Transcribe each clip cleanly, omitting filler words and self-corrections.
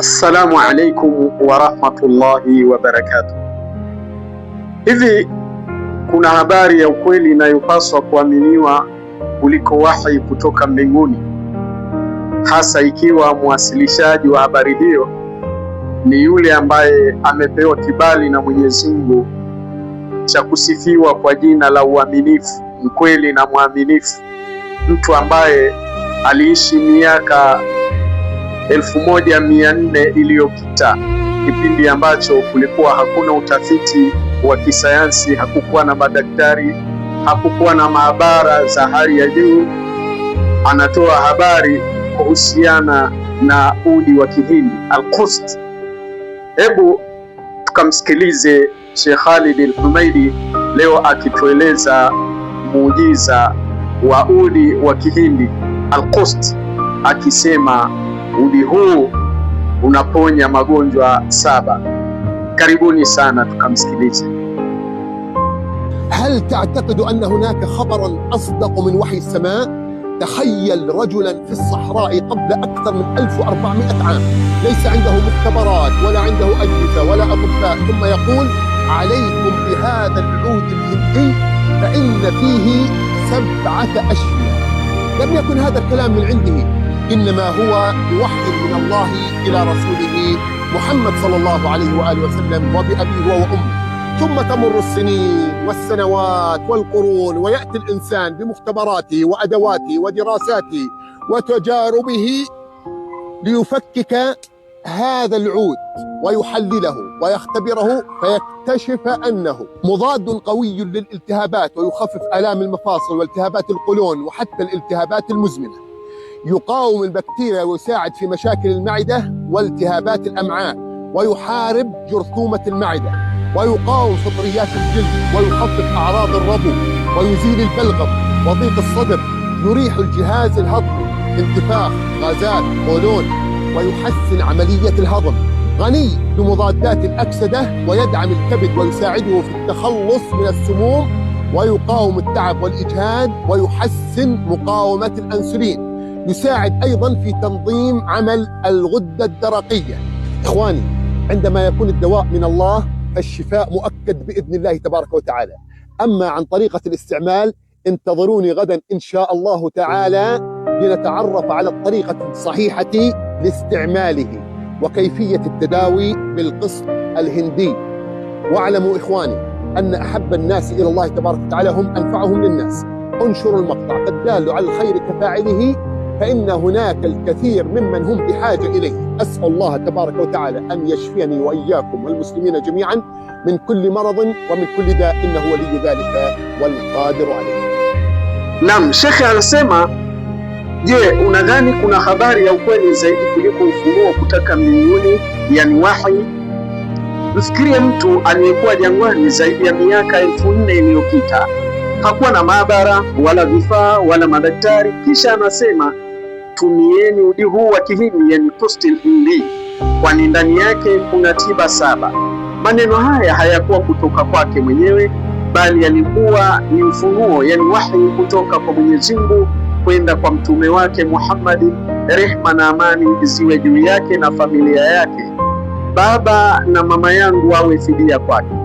Assalamu alaikum warahmatullahi wabarakatuh. Hivi kuna habari ya ukweli inayopaswa kuaminiwa kuliko wahi kutoka mbinguni, hasa ikiwa mwasilishaji wa habari hiyo ni yule ambaye amepewa kibali na Mwenyezi Mungu cha kusifiwa kwa jina la uaminifu, mkweli na mwaminifu, mtu ambaye aliishi miaka 1400 iliyopita, kipindi ambacho kulikuwa hakuna utafiti wa kisayansi, hakukuwa na madaktari, hakukuwa na maabara za hali ya juu. Anatoa habari kuhusiana na udi wa Kihindi Al-Qust. Hebu tukamsikilize Sheikh Khalid Al-Humaidi leo akitueleza muujiza wa udi wa Kihindi Al-Qust, akisema udi huu unaponya magonjwa 7. Karibuni sana tukamsikilize. هل تعتقد أن هناك خبرا أصدق من وحي السماء؟ تخيل رجلا في الصحراء قبل أكثر من 1400 عام، ليس عنده مختبرات ولا عنده أجهزة ولا أطباء، ثم يقول عليكم بهذا العود الهندي فإن فيه 7 أشفية. لم يكن هذا الكلام من عنده، إنما هو وحي من الله إلى رسوله محمد صلى الله عليه وآله وسلم وبأبيه وأمه. ثم تمر السنين والسنوات والقرون، ويأتي الإنسان بمختبراته وأدواته ودراساته وتجاربه ليفكك هذا العود ويحلله ويختبره، فيكتشف أنه مضاد قوي للالتهابات ويخفف آلام المفاصل والتهابات القولون وحتى الالتهابات المزمنة، يقاوم البكتيريا ويساعد في مشاكل المعدة والتهابات الأمعاء، ويحارب جرثومة المعدة، ويقاوم فطريات الجلد، ويخفف أعراض الربو، ويزيل البلغم وضيق الصدر، يريح الجهاز الهضمي، انتفاخ، غازات، قولون، ويحسن عملية الهضم، غني بمضادات الأكسدة، ويدعم الكبد ويساعده في التخلص من السموم، ويقاوم التعب والإجهاد، ويحسن مقاومة الأنسولين، يساعد أيضا في تنظيم عمل الغدة الدرقية. إخواني، عندما يكون الدواء من الله فالشفاء مؤكد بإذن الله تبارك وتعالى. أما عن طريقة الاستعمال انتظروني غدا إن شاء الله تعالى لنتعرف على الطريقة الصحيحة لاستعماله وكيفية التداوي بالقسط الهندي. واعلموا إخواني أن أحب الناس إلى الله تبارك وتعالى هم أنفعهم للناس. انشروا المقطع، فالدال على الخير كفاعله، فإن هناك الكثير ممن هم بحاجة إليه. أسأل الله تبارك وتعالى أن يشفيني وإياكم والمسلمين جميعا من كل مرض ومن كل داء، إنه ولي ذلك والقادر عليه. Naam, Sheikh anasema, je, unadhani kuna habari ya ukweli zaidi kuliko ufunuo kutoka mbinguni, yani wahi? Mfikirie mtu aliyekuwa jangwani zaidi ya miaka 4000 iliyopita, hakuwa na maabara wala vifaa wala madaktari, kisha anasema tumieni udi huu wa Kihindi, yani Qust al-Hindi, kwani ndani yake kuna tiba 7. Maneno haya hayakuwa kutoka kwake mwenyewe, bali yalikuwa ni ufunuo, yani wahi kutoka kwa Mwenyezi Mungu kwenda kwa mtume wake Muhammad, rehma na amani ziwe juu yake na familia yake. Baba na mama yangu wawe fidia kwake.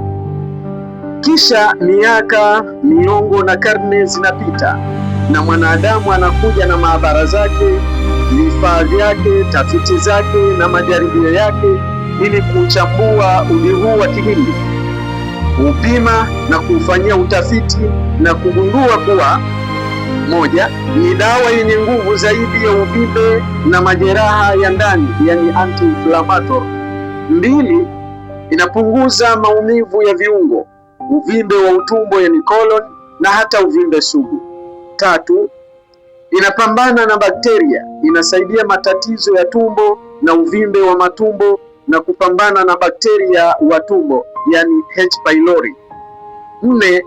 Kisha miaka, miongo na karne zinapita, na mwanadamu anakuja na maabara zake, vifaa vyake, tafiti zake na majaribio yake ili kuchambua udi huu wa Kihindi, kupima na kufanyia utafiti na kugundua kuwa: 1, ni dawa yenye nguvu zaidi ya uvimbe na majeraha ya ndani, yani anti-inflammatory. 2, inapunguza maumivu ya viungo, uvimbe wa utumbo, yani colon, na hata uvimbe sugu. 3, inapambana na bakteria, inasaidia matatizo ya tumbo na uvimbe wa matumbo na kupambana na bakteria wa tumbo, yani H. pylori. 4,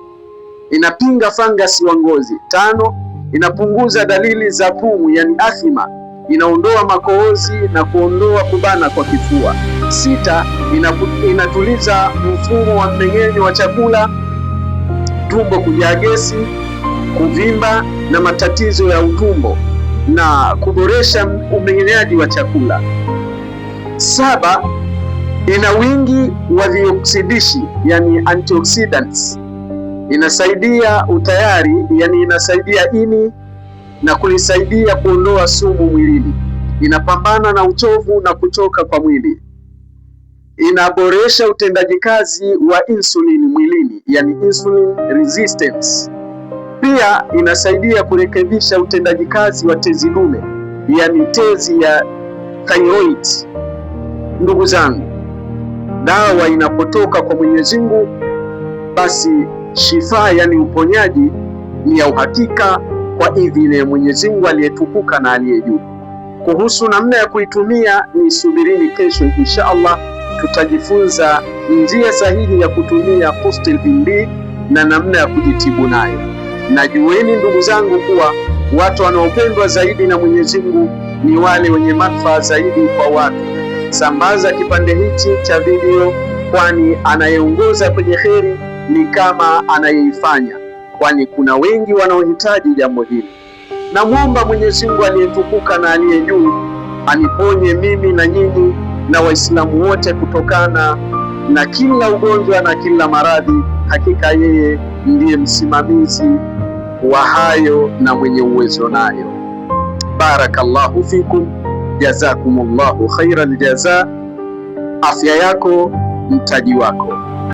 inapinga fangasi wa ngozi. 5, inapunguza dalili za pumu, yani athima, inaondoa makohozi na kuondoa kubana kwa kifua. 6, inatuliza mfumo wa mmeng'enyo wa chakula, tumbo kujaa gesi, kuvimba na matatizo ya utumbo, na kuboresha umeng'enyaji wa chakula. 7, ina wingi wa vioksidishi, yani antioxidants. Inasaidia utayari, yani inasaidia ini na kulisaidia kuondoa sumu mwilini. Inapambana na uchovu na kuchoka kwa mwili. Inaboresha utendaji kazi wa insulin mwilini, yani insulin resistance. Pia inasaidia kurekebisha utendaji kazi wa tezi dume, yani tezi ya thyroid. Ndugu zangu, dawa inapotoka kwa Mwenyezi Mungu, basi shifa, yani uponyaji, ni ya uhakika kwa idhini ya Mwenyezi Mungu aliyetukuka na aliye juu. Kuhusu namna ya kuitumia, ni subirini kesho insha Allah, tutajifunza njia sahihi ya kutumia Fustil-BD na namna ya kujitibu nayo. Na jueni ndugu zangu kuwa watu wanaopendwa zaidi na Mwenyezi Mungu ni wale wenye manufaa zaidi kwa watu. Sambaza kipande hichi cha video, kwani anayeongoza kwenye kheri ni kama anayeifanya, kwani kuna wengi wanaohitaji jambo hili. Namwomba Mwenyezi Mungu aliyetukuka na aliye juu aniponye mimi na nyinyi na Waislamu wote kutokana na kila ugonjwa na kila maradhi. Hakika yeye ndiye msimamizi wa hayo na mwenye uwezo nayo. Barakallahu fikum, jazakumullahu khairal jaza. Afya yako mtaji wako.